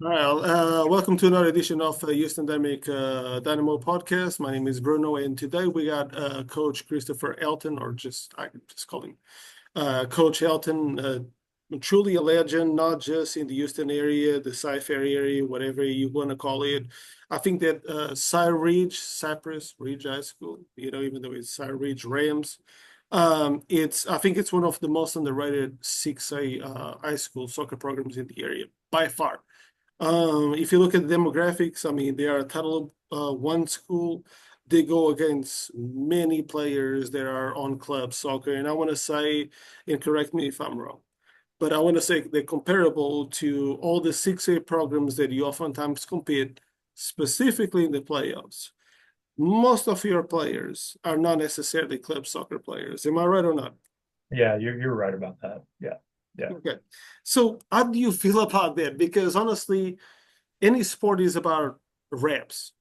All right, welcome to another edition of Houston Dynamo podcast. My name is Bruno, and today we got Coach Christopher Helton, or I just call him Coach Helton. Truly a legend, not just in the Houston area, the Cy-Fair area, whatever you want to call it. I think that Cypress Ridge High School, even though it's Cy Ridge Rams, I think it's one of the most underrated 6A high school soccer programs in the area by far. If you look at the demographics, I mean, they are a Title One school. They go against many players that are on club soccer, and I want to say, and correct me if I'm wrong, but I want to say they're comparable to all the 6A programs that you oftentimes compete, specifically in the playoffs. Most of your players are not necessarily club soccer players. Am I right or not? Yeah, you're right about that. Yeah, yeah, Okay. So how do you feel about that? Because honestly, any sport is about reps.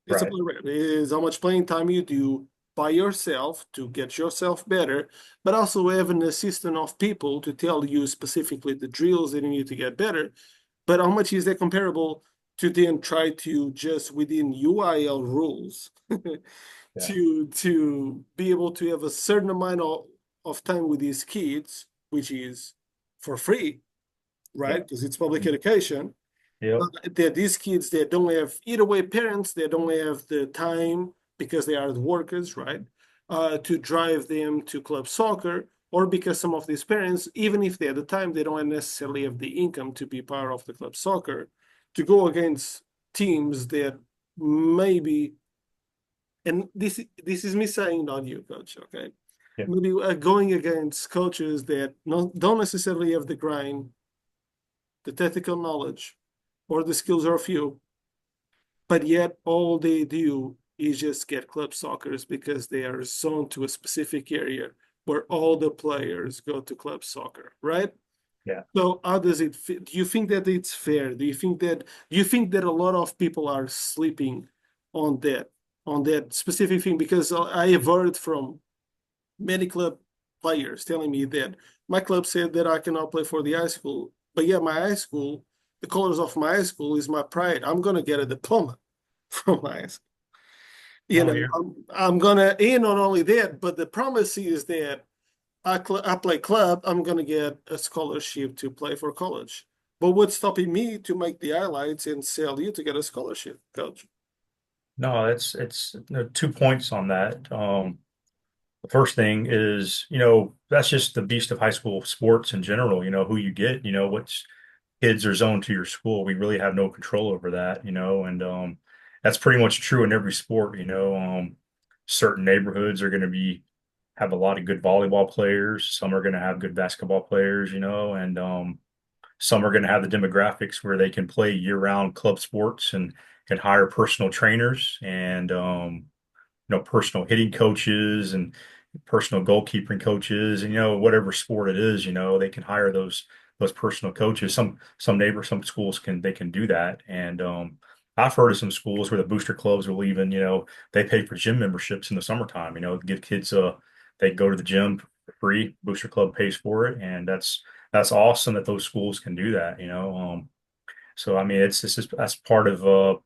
It's right. about reps. It is how much playing time you do by yourself to get yourself better, but also have an assistant of people to tell you specifically the drills that you need to get better. But how much is that comparable to then try to just within UIL rules Yeah, to be able to have a certain amount of time with these kids, which is for free, yeah. right? Because it's public Mhm. education. Yep. That these kids that don't have either way parents they don't have the time because they are the workers, right, to drive them to club soccer, or because some of these parents, even if they have the time, they don't necessarily have the income to be part of the club soccer to go against teams that maybe, and this is me saying not you, coach, okay, Yeah. maybe going against coaches that don't necessarily have the grind, the technical knowledge, or the skills are few, but yet all they do is just get club soccers because they are zoned to a specific area where all the players go to club soccer, right? Yeah. So how does it fit? Do you think that it's fair? Do you think that a lot of people are sleeping on that specific thing? Because I have heard from many club players telling me that my club said that I cannot play for the high school, but yeah, my high school, the colors of my high school is my pride. I'm gonna get a diploma from my high school. You Oh, know, you're I'm gonna, and not only that, but the promise is that I play club, I'm gonna get a scholarship to play for college. But what's stopping me to make the highlights and sell you to get a scholarship, coach? no, it's there are 2 points on that. The first thing is, that's just the beast of high school sports in general, who you get, which kids are zoned to your school. We really have no control over that, and that's pretty much true in every sport, certain neighborhoods are going to be have a lot of good volleyball players. Some are going to have good basketball players, and some are going to have the demographics where they can play year-round club sports and can hire personal trainers and personal hitting coaches and personal goalkeeping coaches and whatever sport it is, they can hire those personal coaches. Some schools can do that. And I've heard of some schools where the booster clubs will even, they pay for gym memberships in the summertime, give kids they go to the gym for free, booster club pays for it, and that's awesome that those schools can do that. So I mean, it's just that's part of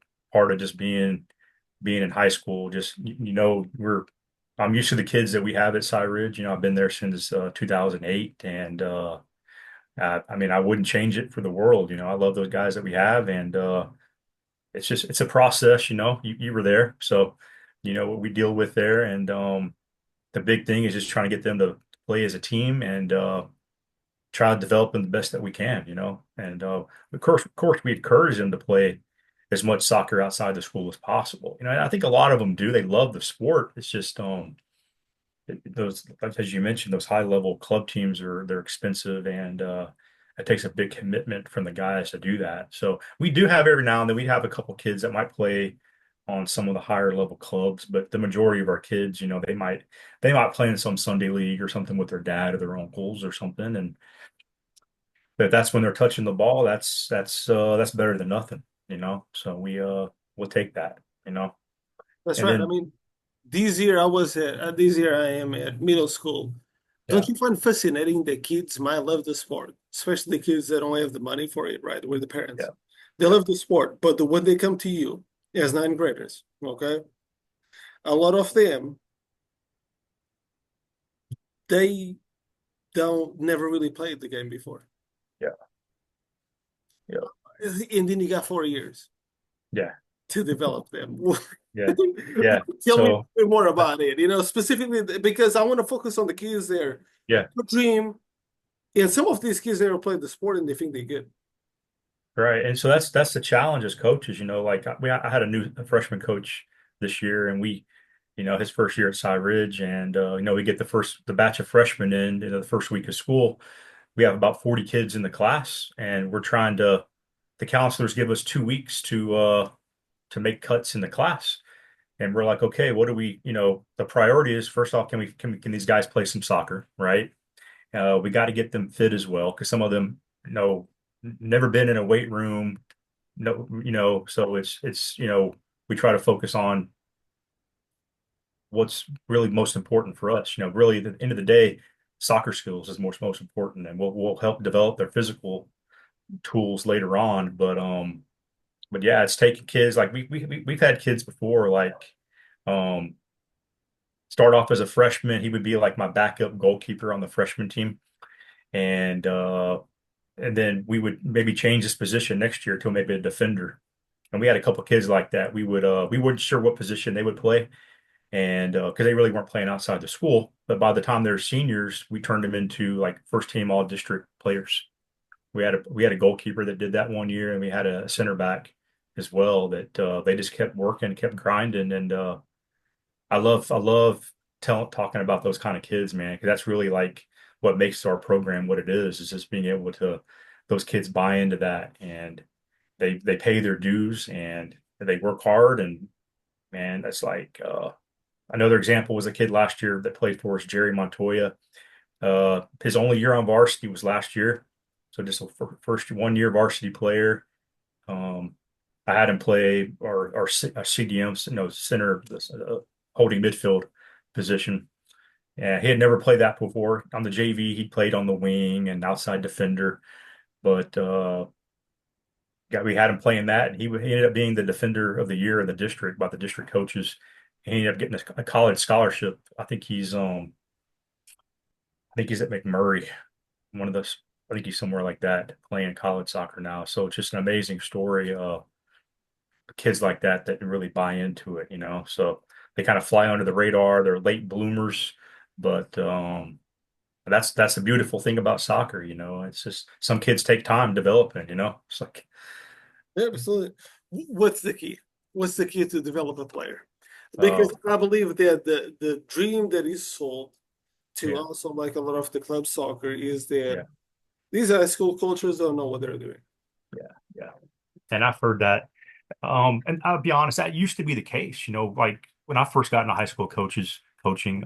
just being in high school. Just we're I'm used to the kids that we have at Cy Ridge. I've been there since 2008, and I mean, I wouldn't change it for the world. I love those guys that we have, and it's a process. You were there, so you know what we deal with there, and the big thing is just trying to get them to play as a team and try to develop them the best that we can, and of course, we encourage them to play as much soccer outside the school as possible. I think a lot of them do. They love the sport. It's just those, as you mentioned, those high level club teams they're expensive, and it takes a big commitment from the guys to do that. So we do have every now and then we have a couple kids that might play on some of the higher level clubs, but the majority of our kids, they might play in some Sunday league or something with their dad or their uncles or something, and if that's when they're touching the ball, that's better than nothing. So we'll take that. That's And right. I then mean, this year I am at middle school. Don't Yeah. you find fascinating that kids might love the sport, especially the kids that don't have the money for it, right? With the parents. Yeah. They Yeah. love the sport, but when they come to you as ninth graders, okay, a lot of them, they don't never really played the game before. Yeah. Yeah. And then you got 4 years Yeah. to develop them. Yeah. Yeah. Tell me So more about it, specifically because I want to focus on the kids there. yeah. Dream, and some of these kids never played the sport and they think they're good. Right. And so that's the challenge as coaches, like I had a freshman coach this year, and his first year at Cy Ridge, and we get the batch of freshmen in the first week of school. We have about 40 kids in the class, and the counselors give us 2 weeks to make cuts in the class. And we're like, okay, what do the priority is, first off, can these guys play some soccer, right? We got to get them fit as well, because some of them, never been in a weight room, no, so we try to focus on what's really most important for us. Really, at the end of the day, soccer skills is most important, and we'll help develop their physical tools later on. But yeah, it's taking kids like we've had kids before, like um, start off as a freshman. He would be like my backup goalkeeper on the freshman team, and then we would maybe change his position next year to maybe a defender. And we had a couple of kids like that. We weren't sure what position they would play, and because they really weren't playing outside the school. But by the time they're seniors, we turned them into like first team all district players. We had a goalkeeper that did that one year, and we had a center back as well that they just kept working, kept grinding, and I love talking about those kind of kids, man, because that's really like what makes our program what it is just being able to those kids buy into that, and they pay their dues, and they work hard. And man, that's like another example was a kid last year that played for us, Jerry Montoya. His only year on varsity was last year, so just a first 1 year varsity player. Um, I had him play our CDM, center, holding midfield position. Yeah, he had never played that before. On the JV, he played on the wing and outside defender, but we had him playing that, and he ended up being the defender of the year in the district by the district coaches. He ended up getting a college scholarship. I think he's at McMurray, one of those. I think he's somewhere like that, playing college soccer now. So it's just an amazing story. Kids like that really buy into it. So they kind of fly under the radar. They're late bloomers, but that's the beautiful thing about soccer. It's just some kids take time developing. It's like, Absolutely. What's the key? What's the key to develop a player? Because oh I believe that the dream that is sold to yeah, also like a lot of the club soccer is that yeah, these high school coaches don't know what they're doing. yeah, yeah. And I've heard that. And I'll be honest, that used to be the case. Like when I first got into high school coaching,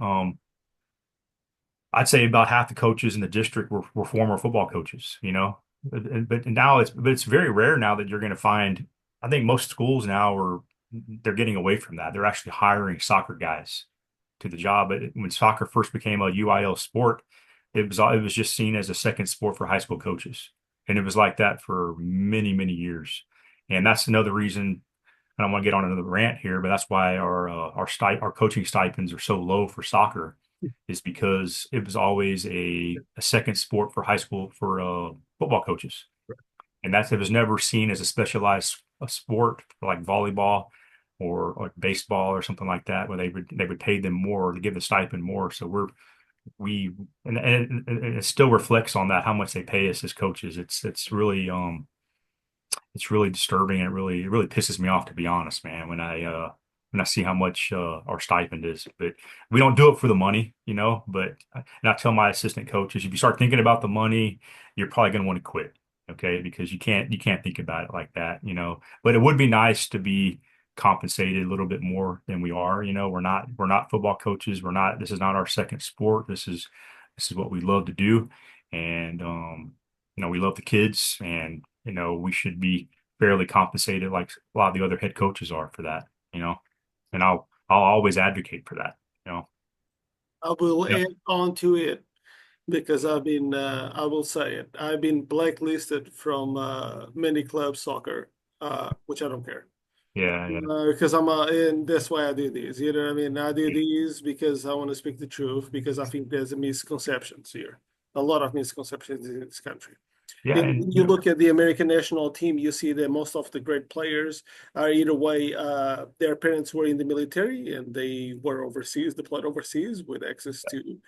I'd say about half the coaches in the district were former football coaches. But now it's very rare now that you're going to find. I think most schools now they're getting away from that. They're actually hiring soccer guys to the job. But when soccer first became a UIL sport, it was just seen as a second sport for high school coaches, and it was like that for many many years. And that's another reason. I don't want to get on another rant here, but that's why our coaching stipends are so low for soccer, is because it was always a second sport for high school for football coaches, and it was never seen as a specialized sport for like volleyball or like baseball or something like that, where they would pay them more to give the stipend more. So we and it still reflects on that, how much they pay us as coaches. It's really disturbing, and it really pisses me off, to be honest, man, when I see how much our stipend is. But we don't do it for the money. And I tell my assistant coaches, if you start thinking about the money, you're probably going to want to quit, okay? Because you can't think about it like that. But it would be nice to be compensated a little bit more than we are. We're not football coaches. This is not our second sport. This is what we love to do. And we love the kids, and we should be fairly compensated like a lot of the other head coaches are for that. you know and I'll always advocate for that. I will Yep. add on to it. because I will say it, I've been blacklisted from many club soccer, which I don't care. Yeah, yeah, Because and that's why I do this. You know what I mean? I do these because I want to speak the truth, because I think there's a misconceptions here, a lot of misconceptions in this country. yeah, And and when you look at the American national team, you see that most of the great players are either way, their parents were in the military and they were overseas, deployed overseas with access to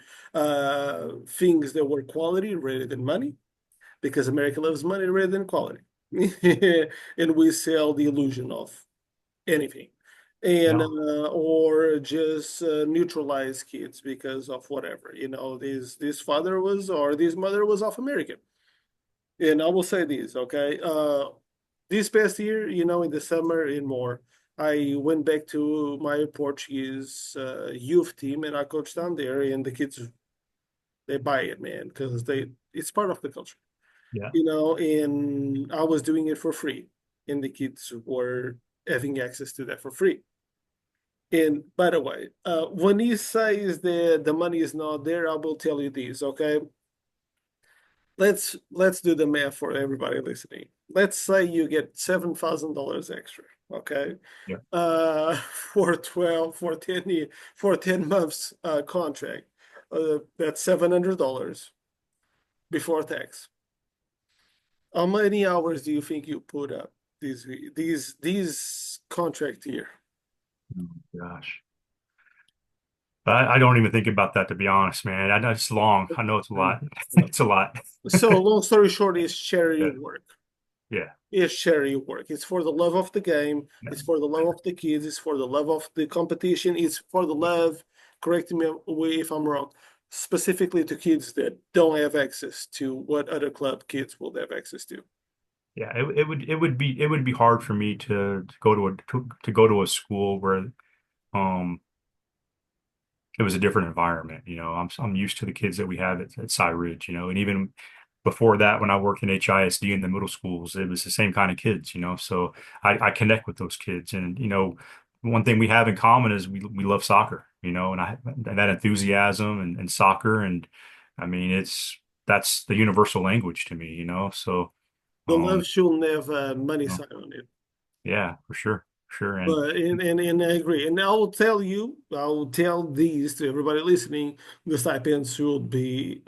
things that were quality rather than money, because America loves money rather than quality. And we sell the illusion of anything. And no, or just neutralize kids because of whatever, this father was or this mother was of American. And I will say this, okay? This past year, in the summer and more, I went back to my Portuguese youth team and I coached down there, and the kids, they buy it, man, because it's part of the culture, yeah, and I was doing it for free, and the kids were having access to that for free. And by the way, when he says that the money is not there, I will tell you this, okay? Let's do the math for everybody listening. Let's say you get $7,000 extra, okay? yeah, For 12, for 10 months contract. That's $700 before tax. How many hours do you think you put up these contract here? oh, gosh. I don't even think about that, to be honest, man. I know it's long. I know it's a lot. It's a lot. So long story short, is charity Yeah, work. yeah, It's charity work. It's for the love of the game. yeah, It's for the love of the kids. It's for the love of the competition. It's for the love, correct me if I'm wrong, specifically to kids that don't have access to what other club kids will have access to. yeah. It would be hard for me to go to go to a school where um it was a different environment. I'm used to the kids that we have at Cy Ridge, and even before that, when I worked in HISD in the middle schools, it was the same kind of kids. So I connect with those kids, and one thing we have in common is we love soccer, and that enthusiasm and soccer, and I mean that's the universal language to me. So The love um, shouldn't have money you know, sign on it. yeah, for sure, sure, and But and I agree. And I will tell these to everybody listening, the stipends should be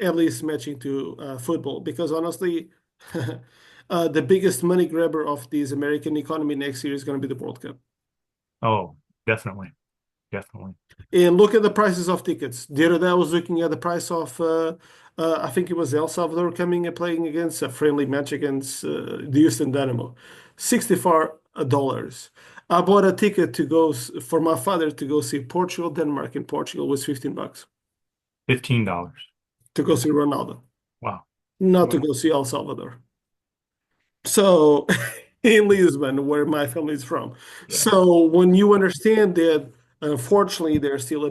at least matching to football, because honestly, the biggest money grabber of this American economy next year is going to be the World Cup. oh, definitely, definitely, And look at the prices of tickets. The other day I was looking at the price of, I think it was El Salvador coming and playing against a friendly match against the Houston Dynamo, $64. I bought a ticket to go for my father to go see Portugal, Denmark, and Portugal was $15 $15. to go see Ronaldo, Wow. not to Well, go see El Salvador. So in Lisbon, where my family is from. yeah, So when you understand that, unfortunately, there's still a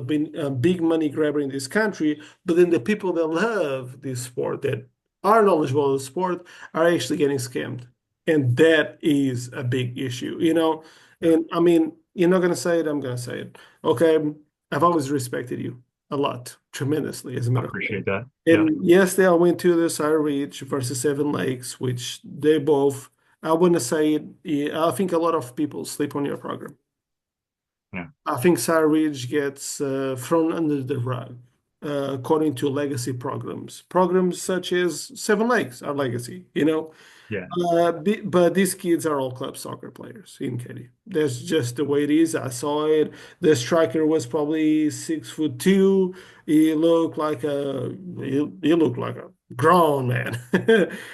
big money grabber in this country, but then the people that love this sport, that are knowledgeable of the sport, are actually getting scammed. And that is a big issue. yeah. And I mean, you're not going to say it, I'm going to say it. Okay. I've always respected you a lot, tremendously, as a I matter of fact. appreciate that. Yeah, And yesterday I went to the Sire Ridge versus Seven Lakes, which they both, I wouldn't say it, yeah, I think a lot of people sleep on your program. yeah, I think Sire Ridge gets thrown under the rug according to legacy programs. Programs such as Seven Lakes are legacy. yeah, But these kids are all club soccer players in Katy. That's just the way it is. I saw it. The striker was probably 6'2". He looked like a grown man.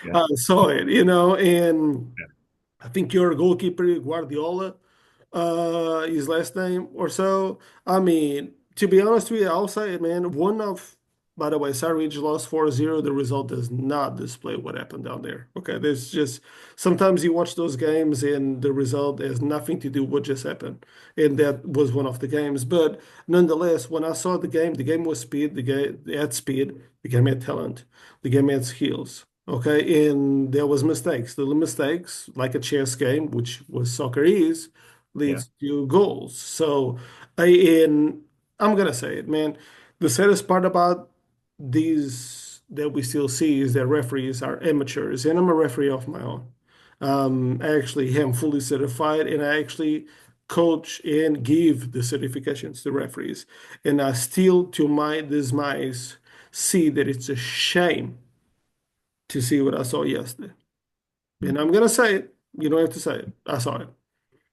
yeah, I saw it. And yeah, I think your goalkeeper, Guardiola, his last name or so. I mean, to be honest with you, I'll say it, man. By the way, Sarridge lost 4-0. The result does not display what happened down there. Okay, there's just sometimes you watch those games and the result has nothing to do with what just happened. And that was one of the games. But nonetheless, when I saw the game was speed, the game had speed, the game had talent, the game had skills. Okay, and there was mistakes, little mistakes, like a chess game, which was soccer is, yeah, leads to goals. So, and I'm gonna say it, man. The saddest part about these that we still see is that referees are amateurs, and I'm a referee of my own. I actually am fully certified, and I actually coach and give the certifications to referees. And I still, to my demise, see that it's a shame to see what I saw yesterday. And I'm gonna say it. You don't have to say it. I saw it.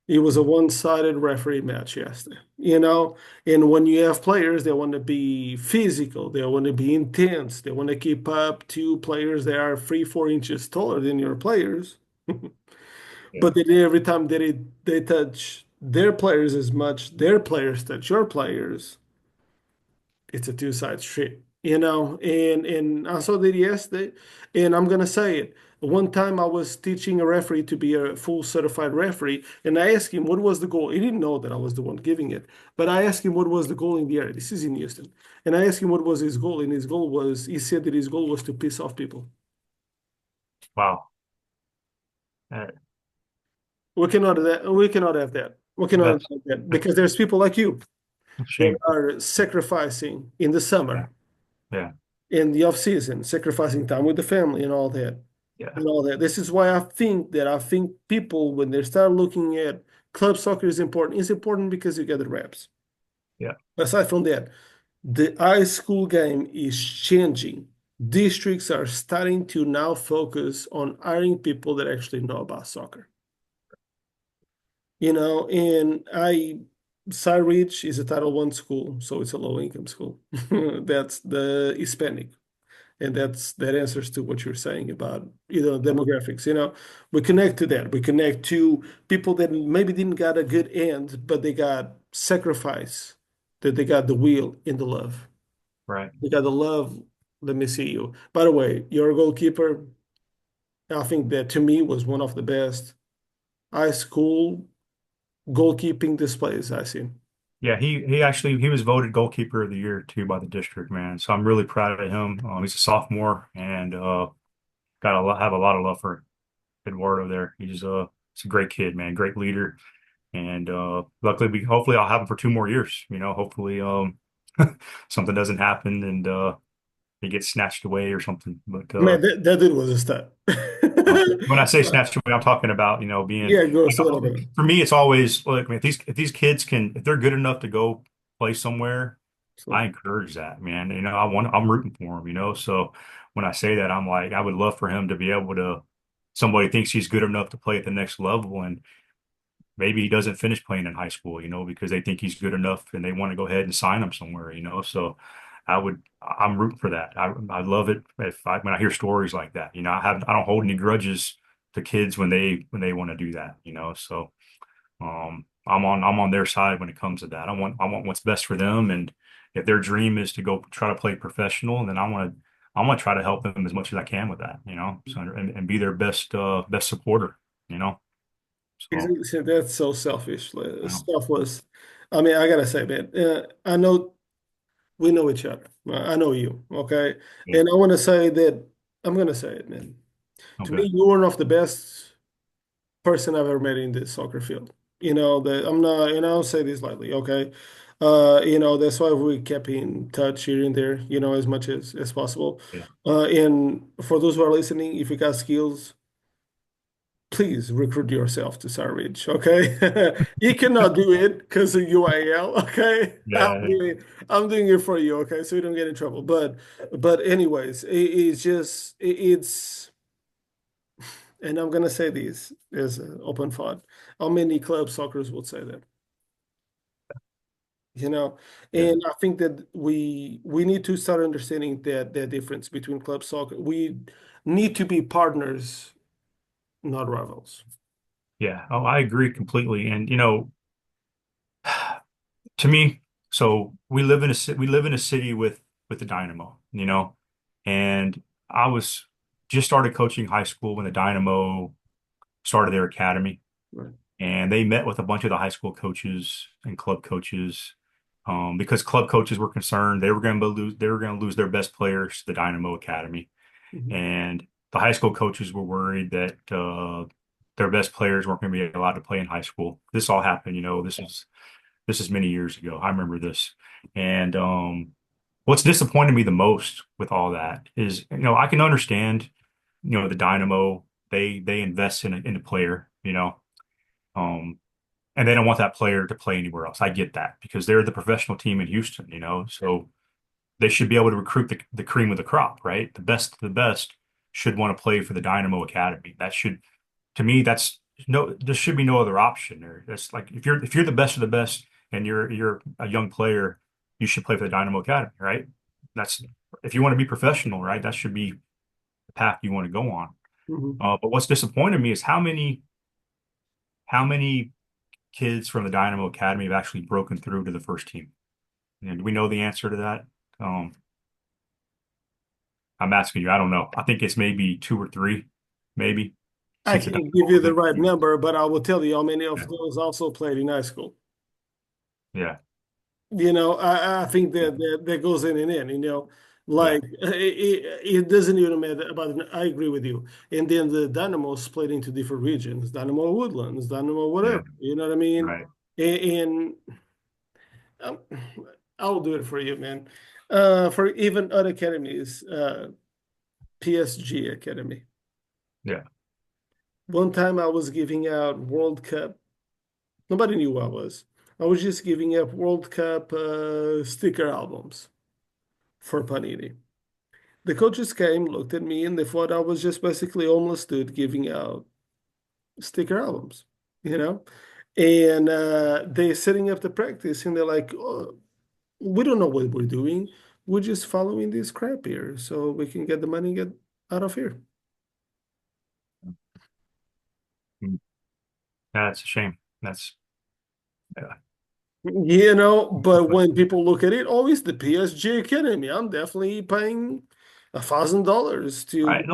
It was a one-sided referee match yesterday, and when you have players that want to be physical, they want to be intense, they want to keep up to players that are 3, 4 inches taller than your players, Yeah. but then every time they touch their players as much, their players touch your players, it's a two-side street, and I saw that yesterday, and I'm gonna say it. One time I was teaching a referee to be a full certified referee, and I asked him what was the goal. He didn't know that I was the one giving it, but I asked him what was the goal in the area. This is in Houston, and I asked him what was his goal, and his goal was he said that his goal was to piss off people. Wow. Uh, We cannot have that. We cannot have that. We cannot that's have that because there's people like you that shameful. are sacrificing in the Yeah. summer, Yeah. in the off season, sacrificing time with the family and all that. Yeah. And all that. This is why I think people, when they start looking at club soccer is important. It's important because you get the reps. Yeah. Aside from that, the high school game is changing. Districts are starting to now focus on hiring people that actually know about soccer. And Ridge is a Title I school, so it's a low income school. That's the Hispanic. And that answers to what you're saying about, demographics. We connect to that. We connect to people that maybe didn't got a good end, but they got sacrifice, that they got the will in the love. Right. They got the love. Let me see you. By the way, your goalkeeper, I think that to me was one of the best high school goalkeeping displays I've seen. Yeah, he actually he was voted goalkeeper of the year too by the district, man. So I'm really proud of him. He's a sophomore and have a lot of love for Eduardo there. He's a great kid, man, great leader. And luckily we hopefully I'll have him for 2 more years. Hopefully something doesn't happen and he gets snatched away or something. But Man, that dude was a stud. when I say snatched away, I'm talking about, being Yeah, go like, so whatever. for me, it's always like, I mean, if these kids if they're good enough to go play somewhere, I So, encourage that, man. I'm rooting for him, So when I say that, I'm like, I would love for him to be able to, somebody thinks he's good enough to play at the next level, and maybe he doesn't finish playing in high school, because they think he's good enough and they want to go ahead and sign him somewhere, So I'm rooting for that. I love it when I hear stories like that. I don't hold any grudges to kids when they want to do that, So I'm on their side when it comes to that. I want what's best for them, and if their dream is to go try to play professional, then I want to try to help them as much as I can with that, So and be their best supporter, you know. So see, that's so selfish, um, selfless. I mean, I gotta say, man, I know we know each other. I know you, okay? yeah, And I want to say that I'm gonna say it, man. To okay, me, you're one of the best person I've ever met in this soccer field. That I'm not, and I don't say this lightly, okay? That's why we kept in touch here and there, as much as possible. yeah, And for those who are listening, if you got skills, please recruit yourself to Sarridge, okay? You cannot do it because of UIL, okay? yeah, I'm doing it for you, okay? So you don't get in trouble. But anyways, it's just it's and I'm gonna say this as an open thought. How many club soccer's would say that? You know, yeah, and I think that we need to start understanding that difference between club soccer. We need to be partners, not rivals. yeah. Oh, I agree completely. And to me, so we live in a city with the Dynamo, and I was just started coaching high school when the Dynamo started their academy, Right. and they met with a bunch of the high school coaches and club coaches, because club coaches were concerned they were going to lose their best players to the Dynamo Academy, Mhm. and the high school coaches were worried that their best players weren't going to be allowed to play in high school. This all happened, this is many years ago. I remember this. And what's disappointed me the most with all that is, I can understand, the Dynamo, they invest in a player, um, and they don't want that player to play anywhere else. I get that because they're the professional team in Houston, so they should be able to recruit the cream of the crop, right? The best of the best should want to play for the Dynamo Academy. That should, to me, that's no, there should be no other option there. That's like if you're the best of the best and you're a young player, you should play for the Dynamo Academy, right? That's if you want to be professional, right? That should be the path you want to go on. Mhm. But what's disappointed me is how many kids from the Dynamo Academy have actually broken through to the first team. And do we know the answer to that? Um, I'm asking you. I don't know. I think it's maybe two or three, maybe I since the can't give you the Dynamo. right number, but I will tell you how many of Yeah, those also played in high school. yeah, I think yeah, that goes in and in, yeah, like it doesn't even matter about it. I agree with you. And then the Dynamo split into different regions, Dynamo Woodlands, Dynamo yeah. whatever, you know what I mean? Right. And um, I'll do it for you, man. For even other academies, PSG Academy. Yeah. One time I was giving out World Cup. Nobody knew who I was. I was just giving up World Cup sticker albums for Panini. The coaches came, looked at me, and they thought I was just basically homeless dude giving out sticker albums, you know? And they're setting up the practice, and they're like, oh, we don't know what we're doing. We're just following this crap here so we can get the money and get out of here. Mm. Yeah, that's a shame. That's yeah. But But when people look at it, oh, it's the PSG Academy. I'm definitely paying $1,000 to right.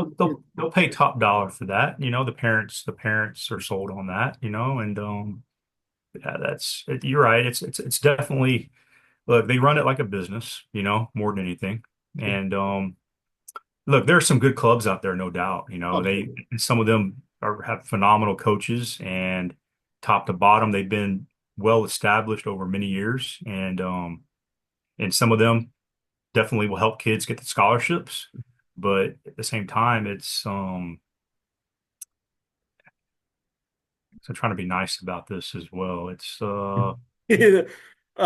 They'll pay top dollar for that. The parents are sold on that, and yeah, you're right. It's definitely look, they run it like a business, more than anything. And look, there are some good clubs out there, no doubt. absolutely. Some of them have phenomenal coaches and top to bottom, they've been well established over many years. And some of them definitely will help kids get the scholarships. But at the same time, so trying to be nice about this as well. It's I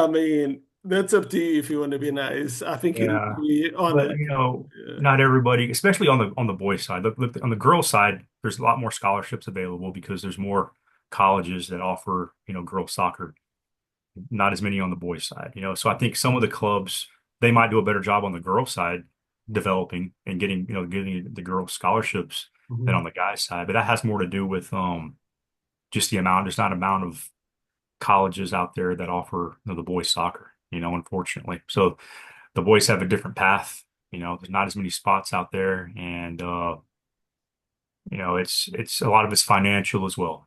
mean, that's up to you if you want to be nice. I think you need to Yeah, be but honest. not everybody, especially on the boys side. Look, on the girls side, there's a lot more scholarships available because there's more colleges that offer, girls soccer. Not as many on the boys side. So I think some of the clubs they might do a better job on the girls side developing and getting the girls scholarships than Mhm. on the guys side. But that has more to do with just the amount. There's not amount of colleges out there that offer the boys soccer. Unfortunately. So the boys have a different path. There's not as many spots out there, and it's a lot of it's financial as well.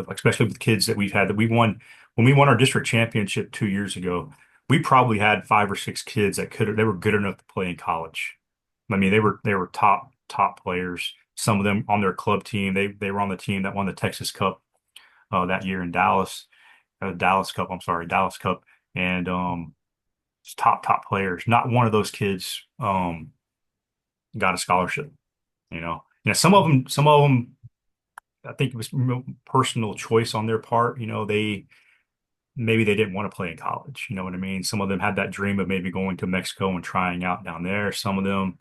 Especially with kids that we've had that we won when we won our district championship 2 years ago. We probably had five or six kids that they were good enough to play in college. I mean, they were top players. Some of them on their club team. They were on the team that won the Texas Cup that year in Dallas, Dallas Cup. I'm sorry, Dallas Cup, and top players. Not one of those kids got a scholarship. Some of them, I think it was personal choice on their part. They maybe they didn't want to play in college. You know what I mean? Some of them had that dream of maybe going to Mexico and trying out down there. Some of them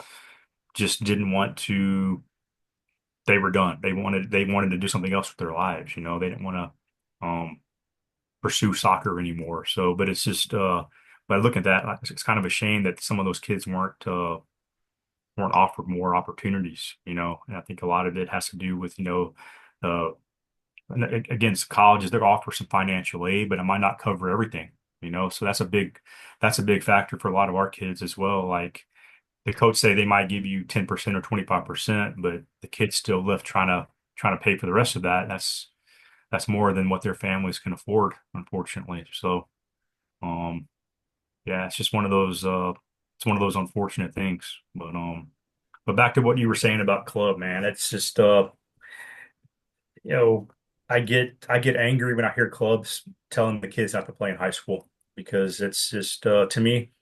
just didn't want to. They were done. They wanted to do something else with their lives. They didn't want to pursue soccer anymore. So, but it's just but I look at that, it's kind of a shame that some of those kids weren't offered more opportunities. And I think a lot of it has to do with, uh, against colleges, they offer some financial aid, but it might not cover everything. So that's a big factor for a lot of our kids as well. Like the coach say they might give you 10% or 25%, but the kid's still left trying to pay for the rest of that. That's more than what their families can afford, unfortunately. So, um, yeah, it's one of those unfortunate things. But back to what you were saying about club, man. It's just you know, I get angry when I hear clubs telling the kids not to play in high school because it's just to me,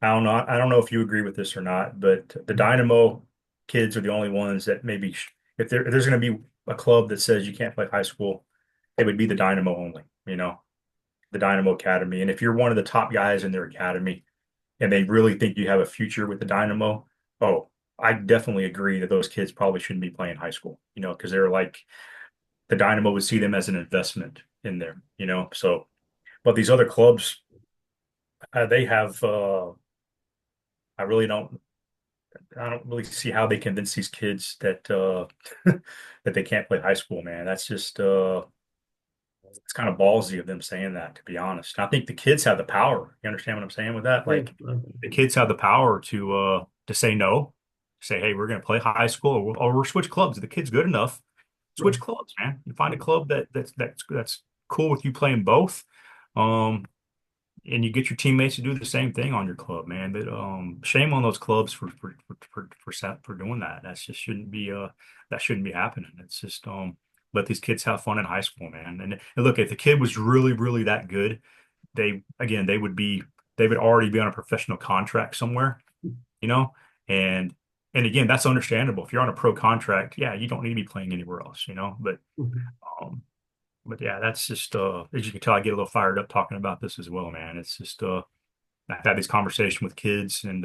I don't know if you agree with this or not, but the Dynamo kids are the only ones that maybe if there's going to be a club that says you can't play high school, it would be the Dynamo only, the Dynamo Academy. And if you're one of the top guys in their academy and they really think you have a future with the Dynamo, oh, I definitely agree that those kids probably shouldn't be playing high school, because they're like the Dynamo would see them as an investment in there, So, but these other clubs, they have, I really don't. I don't really see how they convince these kids that that they can't play high school, man. That's just it's kind of ballsy of them saying that, to be honest. And I think the kids have the power. You understand what I'm saying with that? Yeah. Like the kids have the power to say no, say, hey, we're going to play high school, or we'll switch clubs. If the kid's good enough, Right. switch clubs, man. You find a club that's cool with you playing both. Um, and you get your teammates to do the same thing on your club, man. But shame on those clubs for doing that. That's just shouldn't be that shouldn't be happening. It's just let these kids have fun in high school, man. And look, if the kid was really that good, they would already be on a professional contract somewhere, you know. And and again, that's understandable. If you're on a pro contract, yeah, you don't need to be playing anywhere else, Mhm. Um, but yeah, that's just as you can tell, I get a little fired up talking about this as well, man. It's just I've had this conversation with kids and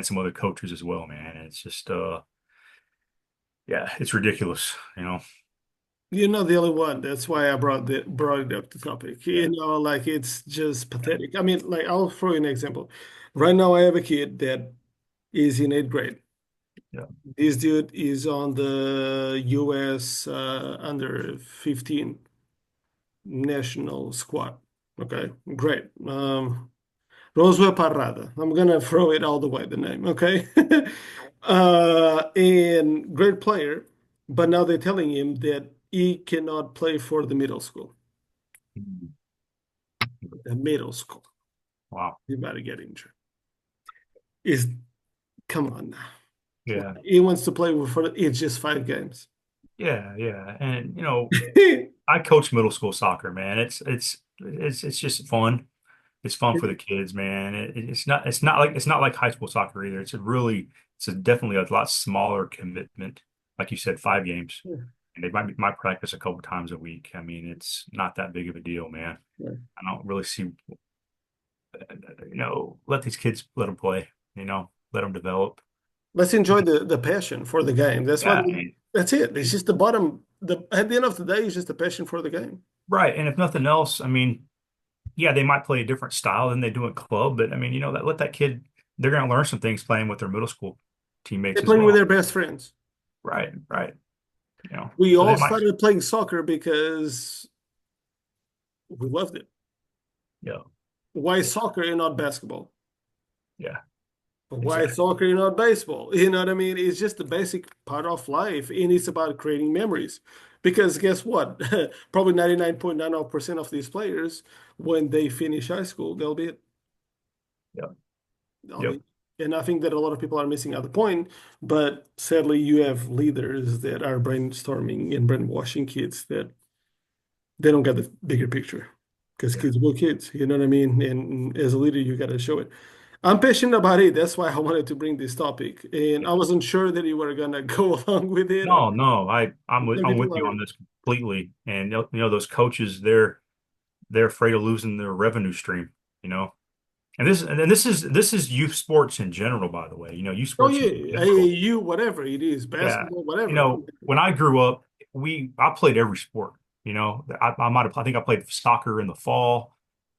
some other coaches as well, man. And it's just yeah, it's ridiculous. You're not the only one. That's why I brought it up the topic. Yeah, Like it's just pathetic. I mean, like I'll throw you an example. Right now, I have a kid that is in eighth grade. yeah. This dude is on the U.S. Under 15 national squad. Okay, great. Roswell Parrada. I'm gonna throw it all the way, the name, okay? And great player, but now they're telling him that he cannot play for the middle school. Mhm. The middle school. Wow. He's about to get injured. Is Come on now. Yeah. He wants to play for it's just 5 games. Yeah, yeah. And I coach middle school soccer, man. It's just fun. It's fun for the kids, man. It's not like high school soccer either. It's definitely a lot smaller commitment. Like you said, 5 games. And they might practice a couple times a week. I mean, it's not that big of a deal, man. I don't really see, let these kids let them play, let them develop. Let's enjoy the passion for the game. Yeah, That's it. It's just the at the end of the day, it's just the passion for the game. right. And if nothing else, I mean, yeah, they might play a different style than they do in club, but I mean, that let that kid, they're going to learn some things playing with their middle school teammates They're as playing with well. their best friends. Right, right. We So they all might, started playing soccer because we loved it. yeah, Why yeah, soccer and not basketball? yeah, Why exactly. soccer and not baseball? You know what I mean? It's just the basic part of life, and it's about creating memories. Because guess what? Probably 99.99% of these players, when they finish high school, Yeah, they'll yep, be. And I think that a lot of people are missing out the point. But sadly, you have leaders that are brainstorming and brainwashing kids that they don't get the bigger picture. Because yeah, kids will kids, you know what I mean? And as a leader, you got to show it. I'm passionate about it. That's why I wanted to bring this topic. And yeah. I wasn't sure that you were gonna go along with it. Or No, no, some I'm with people you are, on this completely. And those coaches, they're afraid of losing their revenue stream, you know. And this is youth sports in general, by the way. Youth oh sports in yeah, general. AAU, whatever it is, Yeah. basketball, whatever. When I grew up, I played every sport. I think I played soccer in the fall.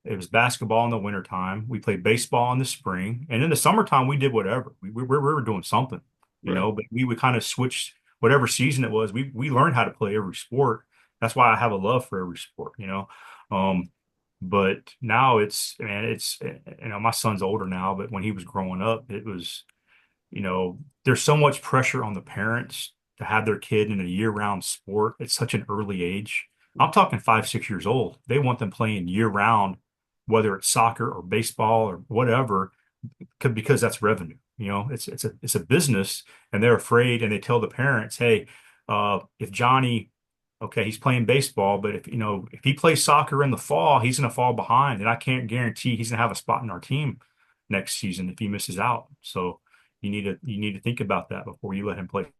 It was basketball in the wintertime. We played baseball in the spring. And in the summertime, we did whatever. We were doing something, Right. but we would kind of switch whatever season it was. We learned how to play every sport. That's why I have a love for every sport. Um, but now my son's older now, but when he was growing up, it was there's so much pressure on the parents to have their kid in a year-round sport at such an early age. I'm talking 5, 6 years old. They want them playing year-round, whether it's soccer or baseball or whatever, because that's revenue. It's a business, and they're afraid, and they tell the parents, "Hey, if Johnny, okay, he's playing baseball, but if he plays soccer in the fall, he's going to fall behind, and I can't guarantee he's going to have a spot in our team." next season if he misses out. So you need to think about that before you let him play